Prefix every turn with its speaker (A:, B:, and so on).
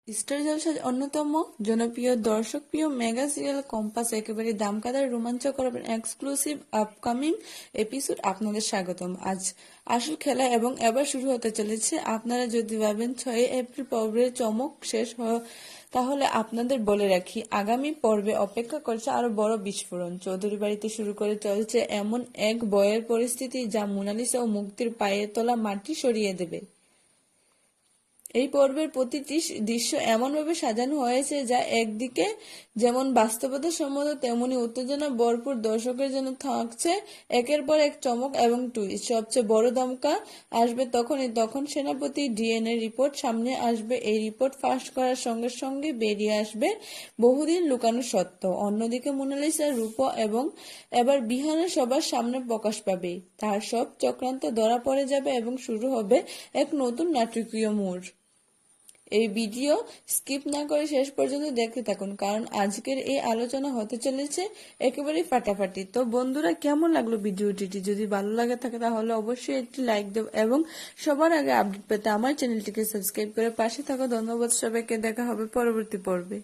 A: Star জলসার অন্যতম জনপ্রিয় দর্শকপ্রিয় মেগা সিরিয়াল কম্পাস একেবারে দামকাদার রোমাঞ্চকর এবং এক্সক্লুসিভ আপকামিং এপিসোড আপনাদের স্বাগতম। আজ আসল খেলা এবং এবার শুরু হতে চলেছে। আপনারা যদি ভাবেন 6 এপ্রিল পর্বের চমক শেষ তাহলে আপনাদের বলে রাখি আগামী পর্বে অপেক্ষা করছে আরো বড় বিস্ফোরণ। চৌধুরী বাড়িতে শুরু করে চলছে এমন এক ভয়ের পরিস্থিতি যা মোনালিসা ও মুক্তির পায়ের তলা মাটি সরিয়ে দেবে। এই পর্বের প্রতিটি দৃশ্য এমনভাবে সাজানো হয়েছে যা একদিকে যেমন বাস্তবতাসম্মত তেমনি উত্তেজনা ভরপুর। দর্শকের জন্য থাকছে একের পর এক চমক এবং টুইস্ট। সবচেয়ে বড় ধামাকা আসবে যখন সেনাপতি ডিএনএ রিপোর্ট সামনে আসবে। এই রিপোর্ট ফাঁস করার সঙ্গে সঙ্গে বেরিয়ে আসবে বহুদিন লুকানো সত্য। অন্যদিকে মোনালিসার রূপ এবং এবার বিহানের সবার সামনে প্রকাশ পাবে। তার সব চক্রান্ত ধরা পড়ে যাবে এবং শুরু হবে এক নতুন নাটকীয় মোড়। এই ভিডিও স্কিপ না করে শেষ পর্যন্ত দেখতে থাকুন, কারণ আজকের এই আলোচনা হতে চলেছে একেবারে ফাটাফাটি। তো বন্ধুরা, কেমন লাগলো ভিডিওটি? যদি ভালো লাগে থাকে তাহলে অবশ্যই একটি লাইক দেব এবং সবার আগে আপডেট পেতে আমার চ্যানেলটিকে সাবস্ক্রাইব করে পাশে থাকা। ধন্যবাদ সবাইকে। দেখা হবে পরবর্তী পর্বে।